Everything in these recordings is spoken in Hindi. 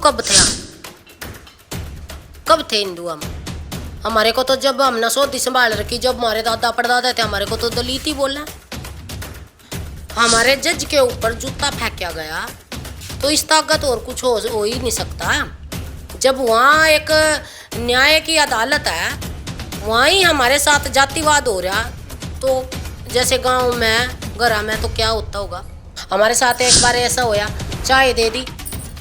कब थे हम? कब थे हिंदू हम? हमारे को तो जब हमने सौदी संभाल रखी, जब हमारे दादा परदादा थे, हमारे को तो दलित ही बोला। हमारे जज के ऊपर जूता फेंका गया तो इस ताकत और कुछ हो ही नहीं सकता। जब वहाँ एक न्याय की अदालत है, वहाँ ही हमारे साथ जातिवाद हो रहा, तो जैसे गांव में घर में तो क्या होता होगा। हमारे साथ एक बार ऐसा होया, चाय दे दी,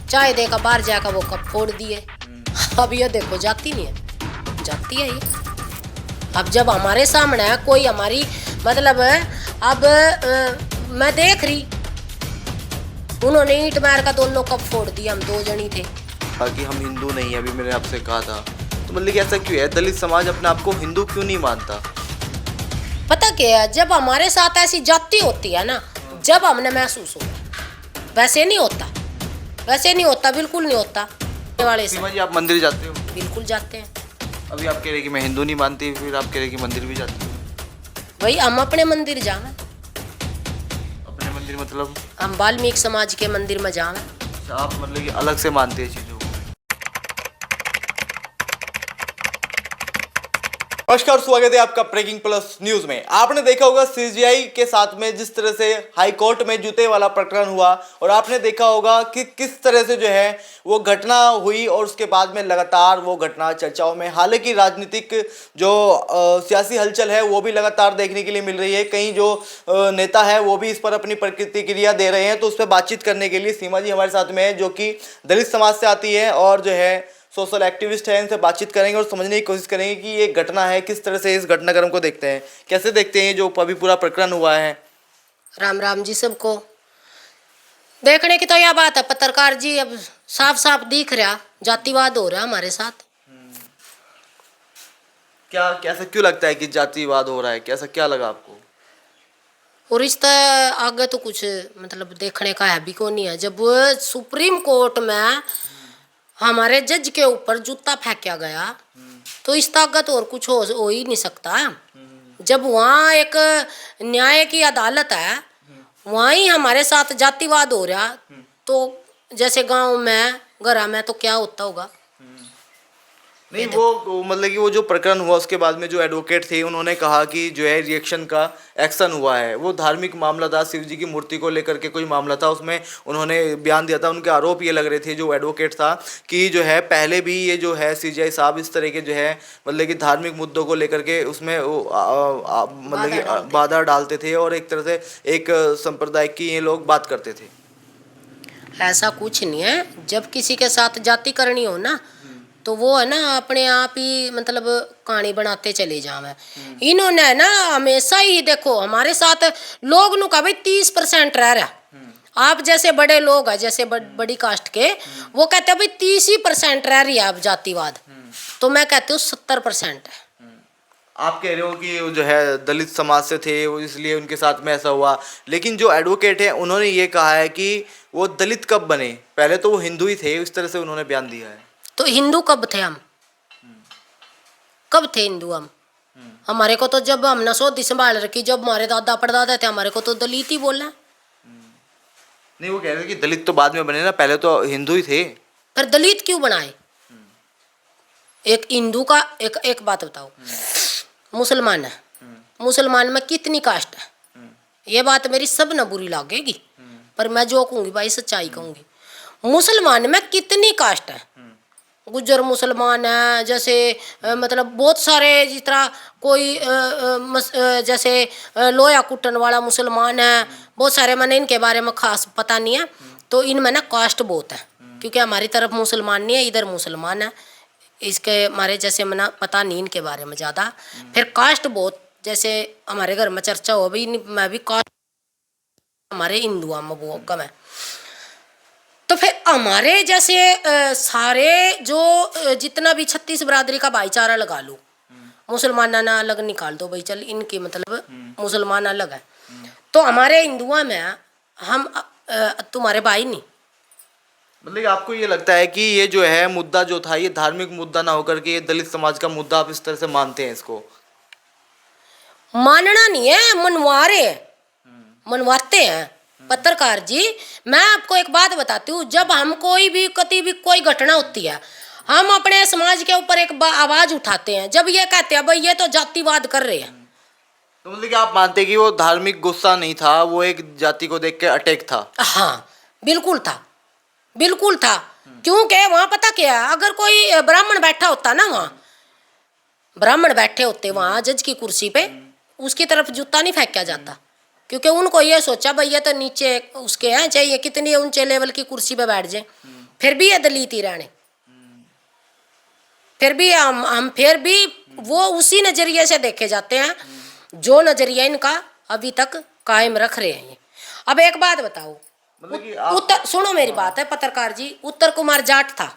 चाय देकर बाहर जाकर वो कप फोड़ दिए। अब ये देखो, जाती नहीं है, जाती है ये। अब जब हमारे सामने कोई हमारी मतलब अब मैं देख रही, उन्होंने ईंट मार का दोनों कप फोड़ दिया, हम दो जनी थे। कि हम हिंदू नहीं है, अभी मैंने आपसे कहा था, तो मतलब कि ऐसा क्यों है? दलित समाज अपने आप को हिंदू क्यों नहीं मानता? पता क्या है, जब हमारे साथ ऐसी जाति होती है ना, जब हमने महसूस हो, वैसे नहीं होता, वैसे नहीं होता, बिल्कुल नहीं होता। वाले सीमा जी, आप मंदिर जाते हो? बिल्कुल जाते हैं। अभी आप कह रहे कि मैं हिंदू नहीं मानती, फिर आप कह रहे कि मंदिर भी जाते हो? भाई हम अपने मंदिर जाना। अपने मंदिर मतलब? हम वाल्मीकि समाज के मंदिर में जाना। अच्छा, आप मतलब कि अलग से मानते हैं चीज़ों को? नमस्कार, स्वागत है आपका ब्रेकिंग प्लस न्यूज में। आपने देखा होगा सीजीआई के साथ में जिस तरह से हाई कोर्ट में जूते वाला प्रकरण हुआ, और आपने देखा होगा कि किस तरह से जो है वो घटना हुई, और उसके बाद में लगातार वो घटना चर्चाओं में। हालांकि राजनीतिक जो सियासी हलचल है वो भी लगातार देखने के लिए मिल रही है। कई जो नेता है वो भी इस पर अपनी प्रतिक्रिया दे रहे हैं। तो उस पर बातचीत करने के लिए सीमा जी हमारे साथ में है, जो कि दलित समाज से आती है और जो है सोशल एक्टिविस्ट है। इनसे बातचीत करेंगे और समझने की कोशिश करेंगे कि ये घटना है, किस तरह से इस घटनाक्रम को देखते हैं, कैसे देखते हैं जो अभी पूरा प्रकरण हुआ है। राम राम जी सबको। देखने की तो यह बात है पत्रकार जी, अब साफ साफ दिख रहा जातिवाद हो रहा हमारे साथ। क्या कैसा क्यों लगता है कि जातिवाद हो रहा है? कैसा क्या लगा आपको? और इस आगे तो कुछ मतलब देखने का है भी को नहीं है। जब सुप्रीम कोर्ट में हमारे जज के ऊपर जूता फेंका गया तो इस ताकत और कुछ हो ही नहीं सकता। जब वहाँ एक न्याय की अदालत है, वहाँ ही हमारे साथ जातिवाद हो रहा, तो जैसे गांव में घर में तो क्या होता होगा। नहीं, वो मतलब कि वो जो प्रकरण हुआ उसके बाद में जो एडवोकेट थे उन्होंने कहा कि जो है रिएक्शन का एक्शन हुआ है, वो धार्मिक मामला था, शिव जी की मूर्ति को लेकर के कोई मामला था, उसमें उन्होंने बयान दिया था। उनके आरोप ये लग रहे थे जो एडवोकेट था कि जो है पहले भी ये जो है सीजीआई साहब इस तरह के जो है मतलब कि धार्मिक मुद्दों को लेकर के उसमें मतलब कि बाधा डालते थे, और एक तरह से एक संप्रदाय की ये लोग बात करते थे। ऐसा कुछ नहीं है। जब किसी के साथ जाति करनी हो ना, तो वो है ना अपने आप ही मतलब कहानी बनाते चले जावे। इन्होंने है ना हमेशा ही देखो हमारे साथ लोग नु का भाई 30% रह रहा। आप जैसे बड़े लोग हैं, जैसे बड़ी कास्ट के, वो कहते हैं भाई 30% रह रही है अब जातिवाद, तो मैं कहती हूँ 70% है। आप कह रहे हो कि जो है दलित समाज से थे वो, इसलिए उनके साथ में ऐसा हुआ, लेकिन जो एडवोकेट है उन्होंने ये कहा है कि वो दलित कब बने, पहले तो वो हिंदू ही थे, इस तरह से उन्होंने बयान दिया है। तो हिंदू कब थे हम? कब थे हिंदू हम? हमारे को तो जब हमने सौदी संभाल रखी, जब हमारे दादा परदादा थे, हमारे को तो दलित ही बोला। नहीं, वो कह रहे थे कि दलित तो बाद में बने ना, पहले तो हिंदू ही थे। फिर दलित क्यों बनाए? एक हिंदू का एक बात बताओ, मुसलमान है, मुसलमान में कितनी कास्ट है? ये बात मेरी सब न बुरी लगेगी, पर मैं जो कहूँगी भाई सच्चाई कहूँगी। मुसलमान में कितनी कास्ट है? गुज्जर मुसलमान है, जैसे मतलब बहुत सारे, जिस तरह कोई जैसे लोया कुटन वाला मुसलमान है, बहुत सारे। मैंने इनके बारे में खास पता नहीं है, तो इनमें ना कास्ट बहुत है, क्योंकि हमारी तरफ मुसलमान नहीं है, इधर मुसलमान है। इसके हमारे जैसे मना पता नहीं इनके बारे में ज़्यादा। फिर कास्ट बहुत, जैसे हमारे घर में चर्चा हो भाई, मैं भी कास्ट हमारे हिंदुओं में वो कम है। तो फिर हमारे जैसे सारे जो जितना भी 36 बरादरी का भाईचारा लगा लो, मुसलमान ना अलग निकाल दो भाई, चल इनकी मतलब मुसलमान अलग है, तो हमारे हिंदुओं में हम तुम्हारे भाई नहीं। मतलब आपको ये लगता है कि ये जो है मुद्दा जो था ये धार्मिक मुद्दा ना होकर के ये दलित समाज का मुद्दा आप इस तरह से मानते हैं? इसको मानना नहीं है, मनवा रहे हैं, मनवाते हैं। पत्रकार जी, मैं आपको एक बात बताती हूँ, जब हम कोई भी कभी भी कोई घटना होती है, हम अपने समाज के ऊपर एक आवाज उठाते हैं। जब ये कहते हैं भाई ये तो जातिवाद कर रहे हैं, तो मतलब कि आप मानते हैं कि वो धार्मिक गुस्सा नहीं था, वो एक जाति को देख के अटैक था? हाँ बिल्कुल था, बिल्कुल था। क्योंकि वहां पता क्या है, अगर कोई ब्राह्मण बैठा होता ना, वहां ब्राह्मण बैठे होते वहां जज की कुर्सी पे, उसकी तरफ जूता नहीं फेंका जाता, क्योंकि उनको ये सोचा भाई ये तो नीचे उसके हैं, चाहे ये कितनी ऊंचे लेवल की कुर्सी पे बैठ जाए, फिर भी ये दलित ही रहने, फिर भी हम फिर भी वो उसी नजरिए से देखे जाते हैं जो नजरिया इनका अभी तक कायम रख रहे हैं ये। अब एक बात बताओ, मतलब कि उत्तर सुनो मेरी बात है पत्रकार जी, उत्तर कुमार जाट था,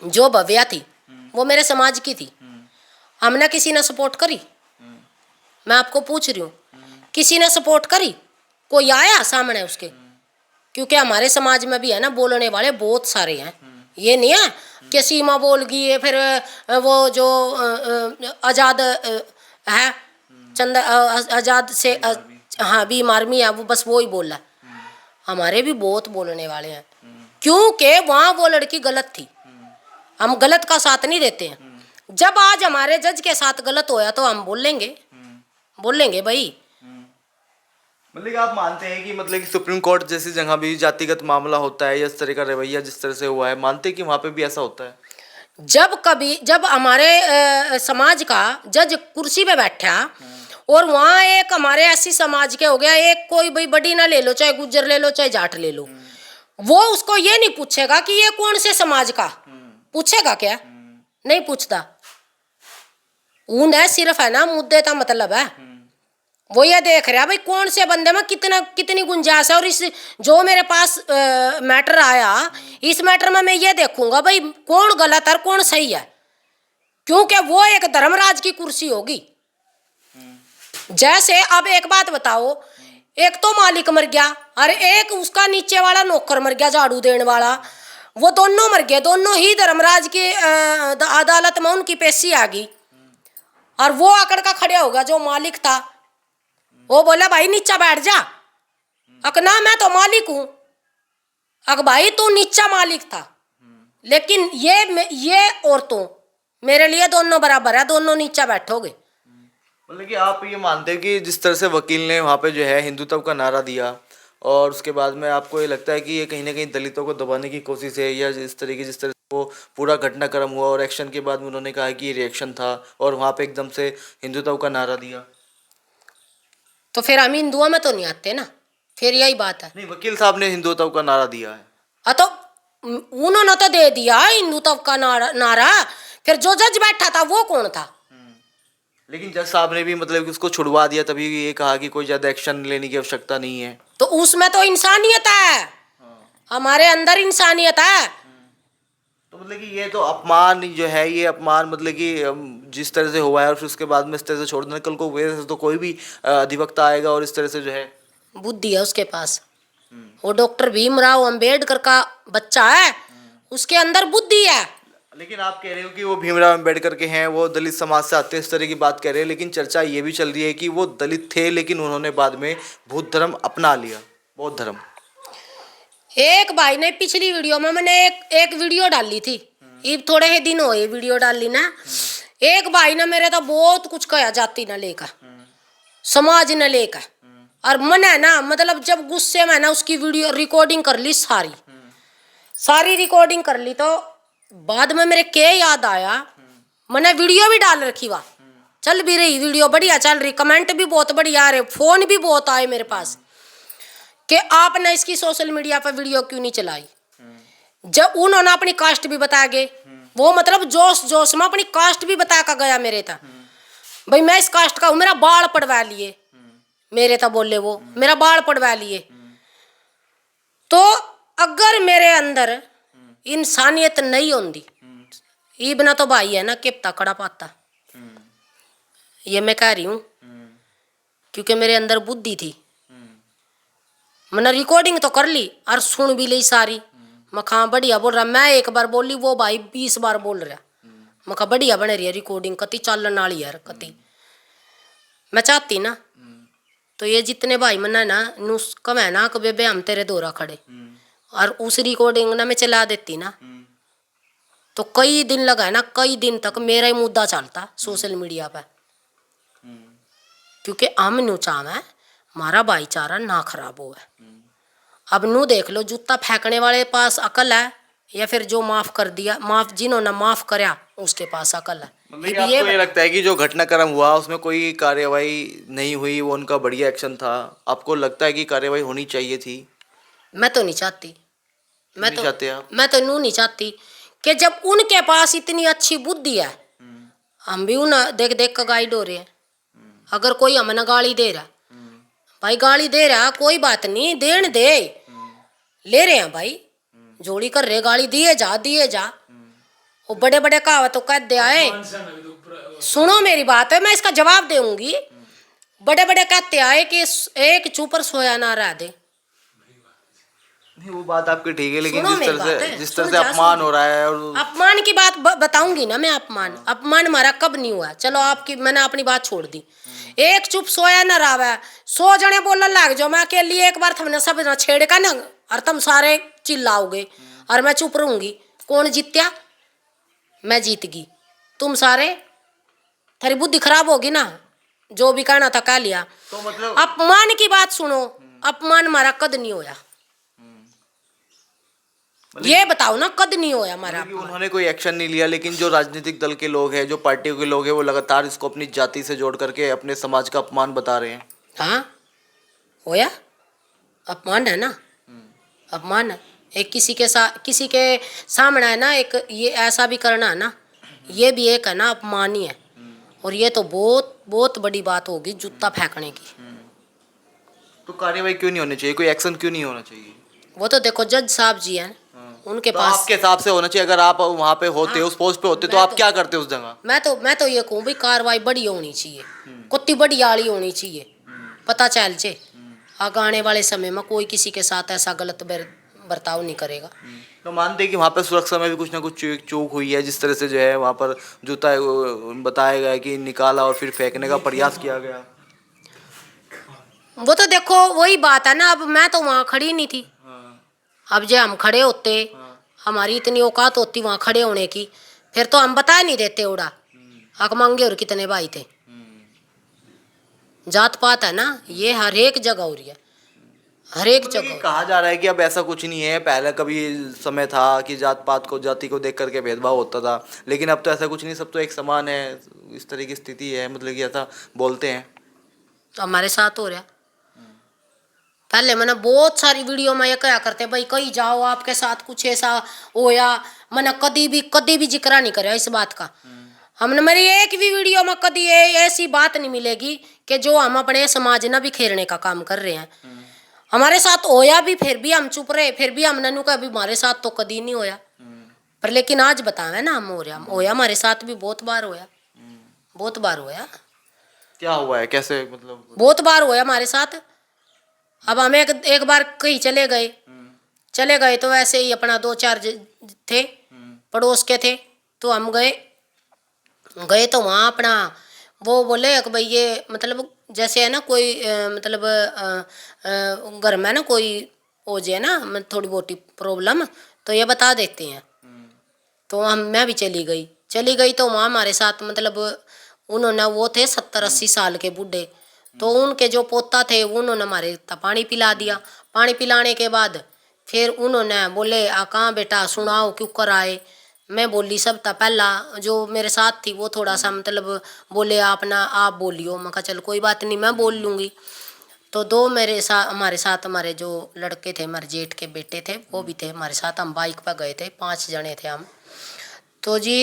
जो भव्या थी वो मेरे समाज की थी, हमने किसी ने सपोर्ट करी? मैं आपको पूछ रही हूँ, किसी ने सपोर्ट करी? कोई आया सामने उसके? क्योंकि हमारे समाज में भी है ना बोलने वाले बहुत सारे हैं, ये नहीं है कि सीमा बोल गई है, फिर वो जो आजाद है आजाद से हाँ भीम आर्मी है, वो बस वो ही बोल रहा है। हमारे भी बहुत बोलने वाले हैं, क्योंकि वहाँ वो लड़की गलत थी, हम गलत का साथ नहीं देते हैं। जब आज हमारे जज के साथ गलत होया तो हम बोलेंगे भाई। मतलब कि आप मानते हैं कि मतलब कि सुप्रीम कोर्ट जैसी जगह भी जातिगत मामला होता है या इस तरह का रवैया जिस तरह से हुआ है, मानते हैं कि वहाँ पे भी ऐसा होता है? जब हमारे समाज का जज कुर्सी पे बैठा और वहाँ एक हमारे ऐसी समाज के हो गया, एक कोई भाई बड़ी ना ले लो, चाहे गुज्जर ले लो चाहे जाट ले लो, वो उसको ये नहीं पूछेगा कि ये कौन से समाज का, पूछेगा क्या? नहीं पूछता। उन्हें सिर्फ है ना मुद्दे का मतलब है, वो ये देख रहा है भाई कौन से बंदे में कितनी गुंजाइश है, और इस जो मेरे पास मैटर आया, इस मैटर में मैं ये देखूंगा भाई कौन गलत है और कौन सही है, क्योंकि वो एक धर्मराज की कुर्सी होगी। जैसे अब एक बात बताओ, एक तो मालिक मर गया और एक उसका नीचे वाला नौकर मर गया, झाड़ू देने वाला, वो दोनों मर गए, दोनों ही धर्मराज की अदालत में उनकी पेशी आ गई, और वो आकड़ का खड़े होगा जो मालिक था, वो बोला भाई नीचा बैठ जा, अक ना मैं तो मालिक हूं, अक भाई तू नीचा मालिक था, लेकिन ये औरतों मेरे लिए दोनों बराबर है, दोनों नीचा बैठोगे। मतलब कि आप ये मानते हैं कि जिस तरह से वकील ने वहाँ पे जो है हिंदुत्व का नारा दिया, और उसके बाद में आपको ये लगता है कि ये कहीं ना कहीं दलितों को दबाने की कोशिश है, या जिस तरह से वो पूरा घटनाक्रम हुआ और एक्शन के बाद में उन्होंने कहा कि ये रिएक्शन था और वहाँ पे एकदम से हिंदुत्व का नारा दिया? तो फिर हम हिंदुओं में तो नहीं आते ना, फिर यही बात है। नहीं, वकील साहब ने हिंदुत्व का नारा दिया है। तो उन्होंने तो दे दिया हिंदुत्व का नारा, फिर जो जज बैठा था वो कौन था? लेकिन जज साहब ने भी मतलब कि उसको छुड़वा दिया, तभी ये कहा कि कोई ज़्यादा एक्शन लेने की आवश्यकता नहीं है। तो उसमें तो इंसानियत है, हमारे अंदर इंसानियत है। तो मतलब कि ये तो अपमान जो है, ये अपमान मतलब कि जिस तरह से हुआ है और फिर उसके बाद में इस तरह से छोड़ देना, कल को वैसे तो कोई भी अधिवक्ता आएगा और इस तरह से जो है, बुद्धि है उसके पास, वो डॉक्टर भीमराव अंबेडकर का बच्चा है, उसके अंदर बुद्धि है। लेकिन आप कह रहे हो कि वो भीमराव अंबेडकर के हैं, वो दलित समाज से आते हैं, इस तरह की बात कह रहे हैं, लेकिन चर्चा ये भी चल रही है कि वो दलित थे लेकिन उन्होंने बाद में बौद्ध धर्म अपना लिया, बौद्ध धर्म। एक भाई ने पिछली वीडियो में मैंने एक वीडियो डाली थी, ये थोड़े ही दिन हुए वीडियो डाली ना, एक भाई ने मेरे तो बहुत कुछ कहा जाति न लेकर, समाज न लेकर, और मन है ना मतलब जब गुस्से में ना उसकी वीडियो रिकॉर्डिंग कर ली, सारी रिकॉर्डिंग कर ली, तो बाद में मेरे क्या याद आया, मैंने वीडियो भी डाल रखी, वह चल भी रही, वीडियो बढ़िया चल रही, कमेंट भी बहुत बढ़िया आ रहे, फोन भी बहुत आए मेरे पास कि आपने इसकी सोशल मीडिया पर वीडियो क्यों नहीं चलाई। जब उन्होंने अपनी कास्ट भी बता गए, वो मतलब जोश में अपनी कास्ट भी बता कर गया मेरे था, भाई मैं इस कास्ट का हूं, मेरा बाल पड़वा लिए, मेरे था बोले वो मेरा बाल पड़वा लिए। तो अगर मेरे अंदर इंसानियत नहीं होती, ये बिना तो भाई है ना किपता कड़ा पाता, ये मैं कह रही हूं, क्योंकि मेरे अंदर बुद्धि थी, मैंने रिकॉर्डिंग तो कर ली और सुन भी ली सारी, मैं कहा बढ़िया बोल रहा, मैं एक बार बोली वो भाई 20 बार बोल रहा, मैं कहा बढ़िया बन रही है रिकॉर्डिंग, कति चालन वाली यार, कति मैं चाहती ना तो ये जितने भाई मना ना नुस कम है ना कि बेबे हम तेरे दोरा खड़े, और उस रिकॉर्डिंग ना मैं चला देती ना तो कई दिन लगा है ना, कई दिन तक मेरा ही मुद्दा चलता सोशल मीडिया पर, क्योंकि हम नु चाहवे हमारा भाईचारा ना खराब हो। अब नू देख लो, जूता फेंकने वाले पास अकल है या फिर जो माफ कर दिया, माफ जिन्होंने माफ करया उसके पास अकल है। मतलब कि आपको ये लगता है कि जो घटनाक्रम हुआ उसमें कोई कार्यवाही नहीं हुई, वो उनका बढ़िया एक्शन था, आपको लगता है कि कार्यवाही होनी चाहिए थी? मैं तो नहीं चाहती, मैं नहीं तो चाहते आप? मैं तो नू नहीं चाहती कि जब उनके पास इतनी अच्छी बुद्धि है, हम भी उन देख देख कर गाइड हो रहे हैं। अगर कोई हमें गाली दे रहा, भाई गाली दे रहा कोई बात नहीं, देन दे, ले रहे हैं भाई, जोड़ी कर रहे, गाली दिए जा। वो बड़े बड़े कहावत तो कह दे आए, सुनो मेरी बात है, मैं इसका जवाब दूंगी। बड़े बड़े कहते आए कि एक चूपर सोया ना रह दे। नहीं, वो बात आपकी ठीक है, लेकिन सुनो जिस मेरी तरह बात से है, जिस तरह सुन से जा, अपमान सुन। हो रहा है, और अपमान की बात बताऊंगी ना मैं। अपमान हमारा कब नहीं हुआ, चलो आपकी मैंने अपनी बात छोड़ दी। एक चुप सोया न रहा, 100 जने बोलने लग जाओ, मैं अकेली एक बार तुमने सब न छेड़ का ना, और तुम सारे चिल्लाओगे और मैं चुप रहूंगी। कौन जीत्या? मैं जीत गई, तुम सारे, थारी बुद्धि खराब होगी ना, जो भी कहना था कह लिया। तो मतलब अपमान की बात सुनो, अपमान हमारा कद नहीं होया, ये बताओ ना, कद नहीं होया हमारा कि उन्होंने कोई एक्शन नहीं लिया, लेकिन जो राजनीतिक दल के लोग हैं, जो पार्टियों के लोग हैं, वो लगातार इसको अपनी जाति से जोड़ करके अपने समाज का अपमान बता रहे हैं। हाँ होया, अपमान है ना, अपमान है। एक किसी के सामने है ना, एक ये ऐसा भी करना है ना, ये भी एक है ना अपमान ही है। और ये तो बहुत बहुत बड़ी बात होगी जूता फेंकने की। तो कार्यवाही क्यों नहीं होनी चाहिए, कोई एक्शन क्यों नहीं होना चाहिए? वो तो देखो जज साहब जी हैं, उनके तो पास। आपके हिसाब से होना चाहिए, अगर आप वहाँ पे होते, हाँ, उस पोस्ट पे होते, तो मैं आप तो- क्या करते उस जगह? मैं तो ये कहूँ भाई, कार्रवाई बड़ी होनी चाहिए, कुत्ती बड़ी आली होनी चाहिए, पता चल जे आगे आने वाले समय में कोई किसी के साथ ऐसा गलत बर्ताव नहीं करेगा। तो मानते हैं कि वहाँ पर सुरक्षा में भी कुछ ना कुछ चूक हुई है, जिस तरह से जो है वहाँ पर जूता बताया गया कि निकाला और फिर फेंकने का प्रयास किया गया। वो तो देखो वही बात है ना, अब मैं तो वहाँ खड़ी नहीं थी। अब जो हम खड़े होते, हमारी इतनी औकात होती वहाँ खड़े होने की, फिर तो हम बता नहीं देते उड़ा हक मांगे और कितने भाई थे। जात पात है ना, ये हर एक जगह हो रही है, हर एक जगह। कहा जा रहा है कि अब ऐसा कुछ नहीं है, पहले कभी समय था कि जात पात को, जाति को देख करके भेदभाव होता था, लेकिन अब तो ऐसा कुछ नहीं, सब तो एक समान है, इस तरह की स्थिति है, मतलब कि ऐसा बोलते हैं। तो हमारे साथ हो रहा। पहले मैंने बहुत सारी वीडियो में ये कहा करते भाई कहीं जाओ आपके साथ कुछ ऐसा होया, मैंने कभी भी जिक्र नहीं कराया इस बात का। हमने मेरी एक भी वीडियो में कभी ऐसी बात नहीं मिलेगी कि जो हम अपने समाज ना बिखेरने का काम कर रहे हैं। हमारे साथ होया भी, फिर भी हम चुप रहे, फिर भी हमने नु कहा अभी हमारे साथ तो कभी नहीं होया, पर लेकिन आज बतावे ना हम होया हमारे साथ भी बहुत बार होया, बहुत बार होया। क्या हुआ है, कैसे, मतलब? बहुत बार होया हमारे साथ। अब हम एक बार कहीं चले गए तो वैसे ही अपना 2-4 थे पड़ोस के थे, तो हम गए तो वहाँ अपना वो बोले कि भाई ये मतलब जैसे है ना कोई मतलब घर में ना कोई हो जाए ना थोड़ी बहुत प्रॉब्लम, तो ये बता देते हैं। तो मैं भी चली गई तो वहाँ हमारे साथ मतलब उन्होंने, वो थे 70-80 साल के बूढ़े, तो उनके जो पोता थे उन्होंने हमारे पानी पिला दिया। पानी पिलाने के बाद फिर उन्होंने बोले कहाँ बेटा सुनाओ क्यों कर आए। मैं बोली सब था, पहला जो मेरे साथ थी वो थोड़ा सा मतलब बोले आप बोलियो। मैं कहा चल कोई बात नहीं मैं बोल लूँगी। तो 2 हमारे साथ हमारे जो लड़के थे, हमारे जेठ के बेटे थे, वो भी थे हमारे साथ। हम बाइक पर गए थे, 5 जने थे हम। तो जी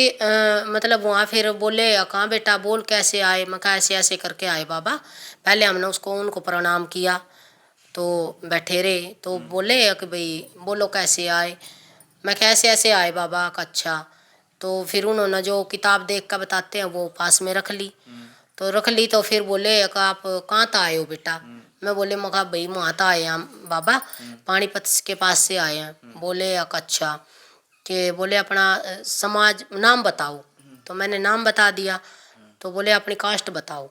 मतलब वहाँ फिर बोले कहाँ बेटा बोल कैसे आए। मैं कहा ऐसे ऐसे करके आए बाबा। पहले हमने उनको प्रणाम किया तो बैठे रहे, तो बोले कि भाई बोलो कैसे आए। मैं कहा ऐसे ऐसे आए बाबा का। अच्छा, तो फिर उन्होंने जो किताब देख कर बताते हैं वो पास में रख ली। तो फिर बोले कि आप कहाँ था आए हो बेटा। मैं बोले मैं कहा भाई वहाँ था आए हम बाबा, पानीपत के पास से आए हैं। बोले अच्छा, कि बोले अपना समाज नाम बताओ। तो मैंने नाम बता दिया। तो बोले अपनी कास्ट बताओ।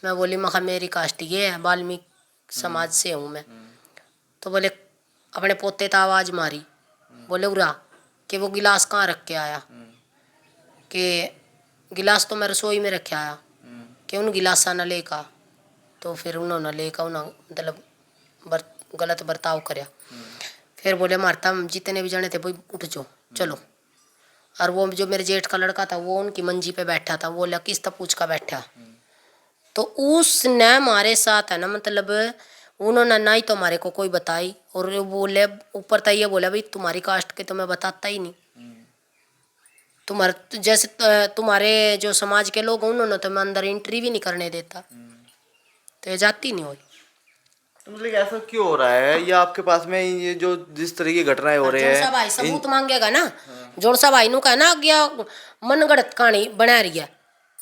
मैं बोली मैं मेरी कास्ट ये है, वाल्मीकि समाज से हूँ मैं। तो बोले अपने पोते तो आवाज़ मारी, बोले उरा कि वो गिलास कहाँ रख के आया, कि गिलास तो मैं रसोई में रखे आया, कि उन गिलासा न लेका। तो फिर उन्होंने लेका उन्होंने मतलब गलत बर्ताव करया। फिर बोले मारता जितने भी जने थे भाई उठ जाओ चलो। और वो जो मेरे जेठ का लड़का था वो उनकी मंजी पे बैठा था, वो बोला किस तरह पूछ का बैठा। तो उसने हमारे साथ है ना मतलब उन्होंने ना ही तो हमारे को कोई बताई, और वो बोले ऊपर था ये बोला भाई तुम्हारी कास्ट के तो मैं बताता ही नहीं, तुम्हारे जैसे तुम्हारे जो समाज के लोग उन्होंने तो मैं अंदर एंट्री भी नहीं करने देता, तो ये जाती नहीं हुई। तो मतलब ऐसा क्यों हो रहा है, या आपके पास में ये जो जिस तरह की घटनाएं हो रही जोन सा भाई है सबूत मांगेगा ना, जोन सा भाई नु कहना गया मनगढ़ंत कहानी बना रही है,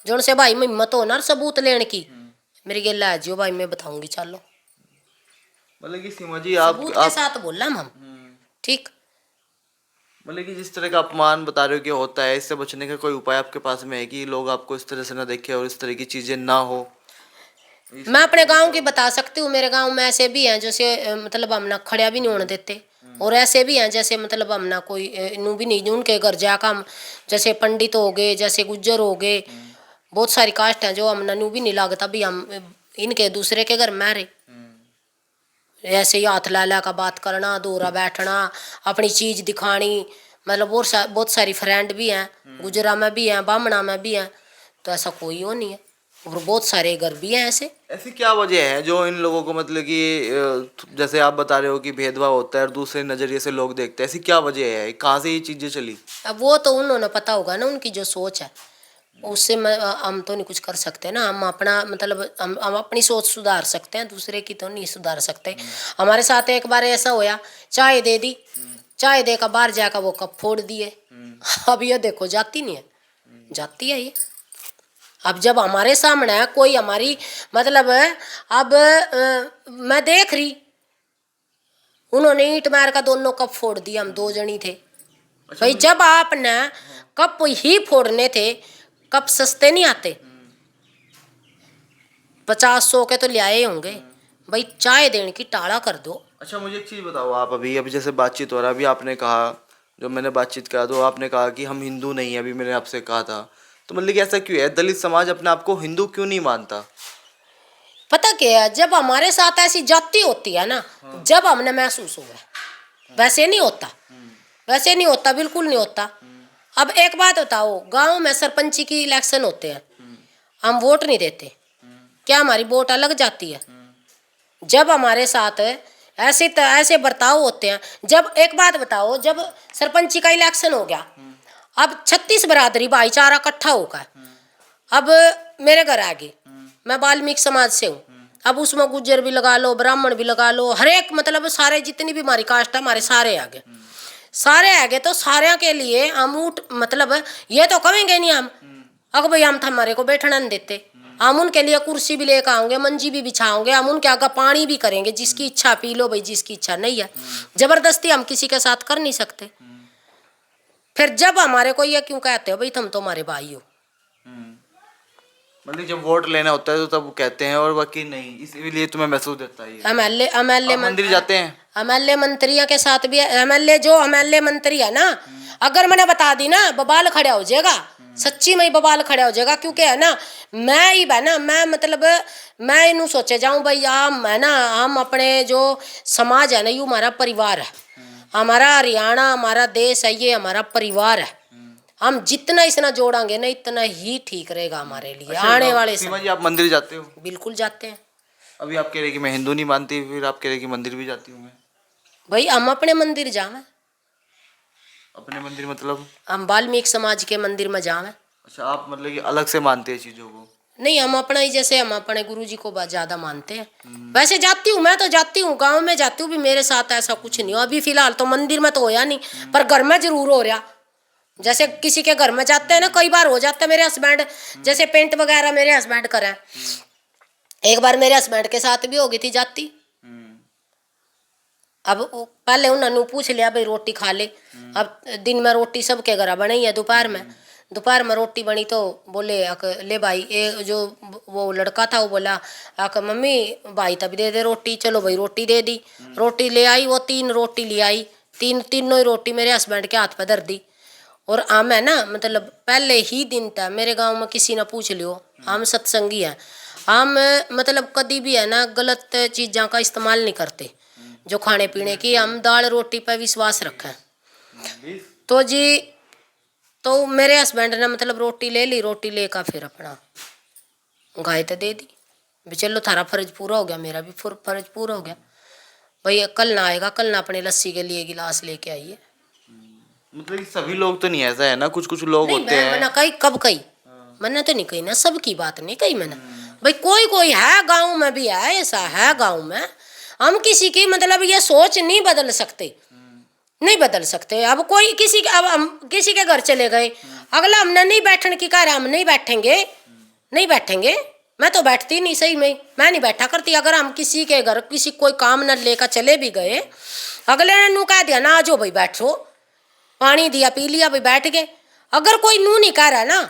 जोन से भाई में हिम्मत हो ना सबूत लेने की, मेरी गेला है जियो भाई मैं बताऊंगी चलो। मतलब कि सीमा जी सबूत के साथ बोला हम ठीक। मतलब कि जिस तरह का अपमान बता रहे हो कि होता है, इससे बचने का कोई उपाय आपके पास में है कि लोग आपको इस तरह से ना देखें और इस तरह की चीजें ना हो? मैं अपने गांव की बता सकती हूँ, मेरे गांव में ऐसे भी हैं जैसे मतलब हमना खड़िया भी नहीं होने देते, और ऐसे भी हैं जैसे मतलब हमना कोई नू भी नहीं उनके घर जाकर हम, जैसे पंडित हो गए, जैसे गुज्जर हो गए, बहुत सारी कास्ट हैं जो हमना नू भी नहीं लागता भी हम इनके दूसरे के घर मारे। ऐसे ही हाथ ला ला का बात करना, दोहरा बैठना, अपनी चीज दिखानी, मतलब बहुत सारी फ्रेंड भी हैं, गुजरा में भी हैं, बामणा में भी हैं, तो ऐसा कोई वो नहीं है, और बहुत सारे घर भी हैं ऐसे। ऐसी क्या वजह है जो इन लोगों को मतलब कि जैसे आप बता रहे हो कि भेदभाव होता है और दूसरे नजरिए से लोग देखते हैं, ऐसी क्या वजह है, कहाँ से ये चीजें चली? अब वो तो उन्होंने पता होगा ना, उनकी जो सोच है उससे हम तो नहीं कुछ कर सकते ना, हम अपना मतलब हम अपनी सोच सुधार सकते हैं, दूसरे की तो नहीं सुधार सकते। हमारे साथ एक बार ऐसा होया, चाय दे दी, चाय देकर बाहर जाकर वो कप फोड़ दिए। अब ये देखो जाती नहीं है, जाती है ये। अब जब हमारे सामने है कोई हमारी मतलब अब मैं देख रही, उन्होंने ईंट मार का दोनों कप फोड़ दिए, हम दो जनी थे। भाई जब आपने कप ही फोड़ने थे, कप सस्ते नहीं आते, 50-100 के तो ले आए होंगे, भाई चाय देने की टाड़ा कर दो। अच्छा मुझे एक चीज़ बताओ, आप अभी अभी जैसे बातचीत हो रहा है, अभी आपने कहा, जो मैंने बातचीत करा तो आपने कहा कि हम हिंदू नहीं है, अभी मैंने आपसे कहा था, तो मतलब कि ऐसा क्यों है, दलित समाज अपने आप को हिंदू क्यों नहीं मानता? पता क्या है, जब हमारे साथ ऐसी जाति होती है ना, जब हमने महसूस हुआ, वैसे नहीं होता, वैसे नहीं होता, बिल्कुल नहीं होता। अब एक बात बताओ, गांव में सरपंची की इलेक्शन होते हैं, हम वोट नहीं देते, क्या हमारी वोट अलग जाती है? जब हमारे साथ ऐसे बर्ताव होते हैं, जब एक बात बताओ, जब सरपंची का इलेक्शन हो गया, अब 36 बरादरी भाईचारा इकट्ठा होकर, अब मेरे घर आ गई, मैं वाल्मीकि समाज से हूँ, अब उसमें गुज्जर भी लगा लो, ब्राह्मण भी लगा लो, हर एक मतलब सारे जितनी भी हमारी कास्ट है, हमारे सारे आ गए, सारे आ गए, तो सारे के लिए हम उठ मतलब ये तो कहेंगे नहीं हम अगर भाई हम हमारे को बैठना नहीं देते, हम उनके लिए कुर्सी भी लेकर आएंगे, मंजी भी बिछाओगे, हम उनके आगे पानी भी करेंगे, जिसकी इच्छा पी लो भाई, जिसकी इच्छा नहीं है, जबरदस्ती हम किसी के साथ कर नहीं सकते। फिर जब हमारे को ये क्यों कहते हो भाई तुम तो हमारे भाई हो, मतलब जब वोट लेना होता है तो तब कहते हैं, और बाकी नहीं, इसीलिए तुम्हें महसूस देता है? एमएलए एमएलए मंदिर जाते हैं? एमएलए मंत्रियों के साथ भी, एमएलए मंत्री है ना, अगर मैंने बता दी ना बबाल खड़ा हो जाएगा, सच्ची में ही बबाल खड़ा हो जाएगा, क्योंकि है ना मैं ही है ना, मैं मतलब मैं इनू सोचे जाऊं भाई हम है ना, हम अपने जो समाज है ना, यू हमारा परिवार है, हमारा हरियाणा हमारा देश है, ये हमारा परिवार है, हम जितना इसना जोड़ांगे ना इतना ही ठीक रहेगा हमारे लिए। अच्छा, आने वाले सीमा समय जी आप मंदिर जाते हो? बिल्कुल जाते हैं। अभी आप कह रहे कि मैं हिंदू नहीं मानती, फिर आप कह रहे कि मंदिर भी जाती हूँ मैं। भाई हम अपने मंदिर जावे, अपने मंदिर मतलब? हम वाल्मीकि समाज के मंदिर में जावे। अच्छा, आप मतलब कि अलग से मानते हैं चीज़ों को? नहीं, हम अपना ही, जैसे हम अपने गुरु जी को ज्यादा मानते हैं। वैसे जाती हूँ, मैं तो जाती हूँ, गांव में जाती हूँ भी, मेरे साथ ऐसा कुछ नहीं हो अभी फिलहाल तो, मंदिर में तो होया नहीं, पर घर में जरूर हो रहा। जैसे किसी के घर में जाते हैं ना, कई बार हो जाता है, मेरे हस्बैंड जैसे पेंट वगैरह मेरे हस्बैंड करे, एक बार मेरे हस्बैंड के साथ भी हो गई थी जाती। अब पहले उन्होंने पूछ लिया भाई रोटी खा ले, अब दिन में रोटी सबके घर बनी है, दोपहर में दोपहर में रोटी बनी तो बोले ले भाई, ये जो वो लड़का था वो बोला मम्मी भाई तभी दे दे रोटी। चलो भाई रोटी दे दी, रोटी ले आई, वो 3 रोटी ले आई, तीनों ही रोटी मेरे हस्बैंड के हाथ पर धर दी। और हम है ना, मतलब पहले ही दिन था, मेरे गांव में किसी ने पूछ लियो, हम सत्संगी हैं, हम मतलब कभी भी है ना गलत चीज़ों का इस्तेमाल नहीं करते, जो खाने पीने की, हम दाल रोटी पर विश्वास रखें। तो जी तो मेरे हस्बैंड ने मतलब रोटी ले ली, रोटी लेकर फिर अपना गाय तो दे दी। भी चलो थारा फर्ज पूरा हो गया, मेरा भी फर्ज पूरा हो गया। भाई कल ना आएगा, कल ना अपने लस्सी के लिए गिलास लेके आइए। मतलब कि सभी लोग तो नहीं ऐसा है ना, कुछ कुछ लोग नहीं होते मैं हैं। मना कही, कब कही मैंने तो नहीं कही ना, सबकी बात नहीं कही मैंने। भाई कोई कोई है गांव में भी है, ऐसा है गांव में, हम किसी की मतलब ये सोच नहीं बदल सकते, नहीं बदल सकते। अब कोई किसी के, अब हम किसी के घर चले गए, अगला हमने नहीं बैठने की कह रहा, हम नहीं बैठेंगे, नहीं बैठेंगे। मैं तो बैठती नहीं, सही में मैं नहीं बैठा करती। अगर हम किसी के घर किसी कोई काम न लेकर चले भी गए, अगले ने नू कह दिया ना जो भाई बैठो, पानी दिया पी लिया भाई बैठ गए। अगर कोई नू नहीं कह रहा ना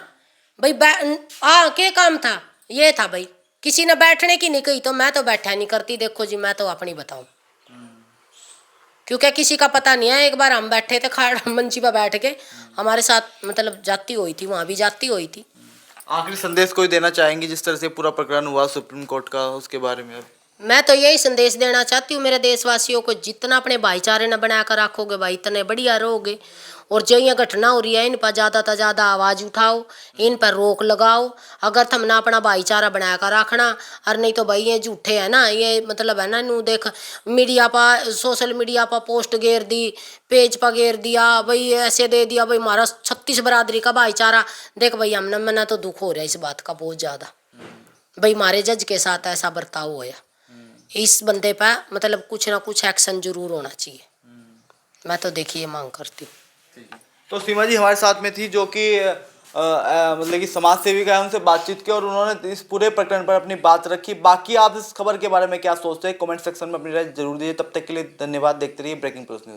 भाई क्या काम था, ये था भाई, किसी ने बैठने की नहीं कही तो मैं तो बैठा नहीं करती। देखो जी मैं तो अपनी बताऊं, क्योंकि किसी का पता नहीं है। एक बार हम बैठे थे खाड़ मंची पर बैठ के, हमारे साथ मतलब जाती हुई थी, वहाँ भी जाती हुई थी। आखिरी संदेश कोई देना चाहेंगे जिस तरह से पूरा प्रकरण हुआ सुप्रीम कोर्ट का, उसके बारे में? मैं तो यही संदेश देना चाहती हूँ मेरे देशवासियों को, जितना अपने भाईचारे न बना कर रखोगे भाई इतने बढ़िया रहोगे। और जो ये घटना हो रही है इन पर ज़्यादा से ज़्यादा आवाज़ उठाओ, इन पर रोक लगाओ। अगर तुम ना अपना भाईचारा बना कर रखना, और नहीं तो भाई ये झूठे है ना, ये मतलब है ना, नू देख मीडिया पर, सोशल मीडिया पर पोस्ट घेर दी, पेज पर घेर दिया भाई, ऐसे दे दिया भाई हमारा 36 बरादरी का भाईचारा। देख भाई हमने मना तो दुख हो रहा है इस बात का बहुत ज़्यादा, भाई हमारे जज के साथ ऐसा बर्ताव होया, इस बंदे पर मतलब कुछ ना कुछ एक्शन जरूर होना चाहिए। मैं तो देखिए मांग करती हूँ। तो सीमा जी हमारे साथ में थी, जो कि मतलब कि समाज सेविका है, उनसे बातचीत की और उन्होंने इस पूरे प्रकरण पर अपनी बात रखी। बाकी आप इस खबर के बारे में क्या सोचते हैं, कमेंट सेक्शन में अपनी राय जरूर दीजिए। तब तक के लिए धन्यवाद। देखते रहिए ब्रेकिंग प्लस न्यूज।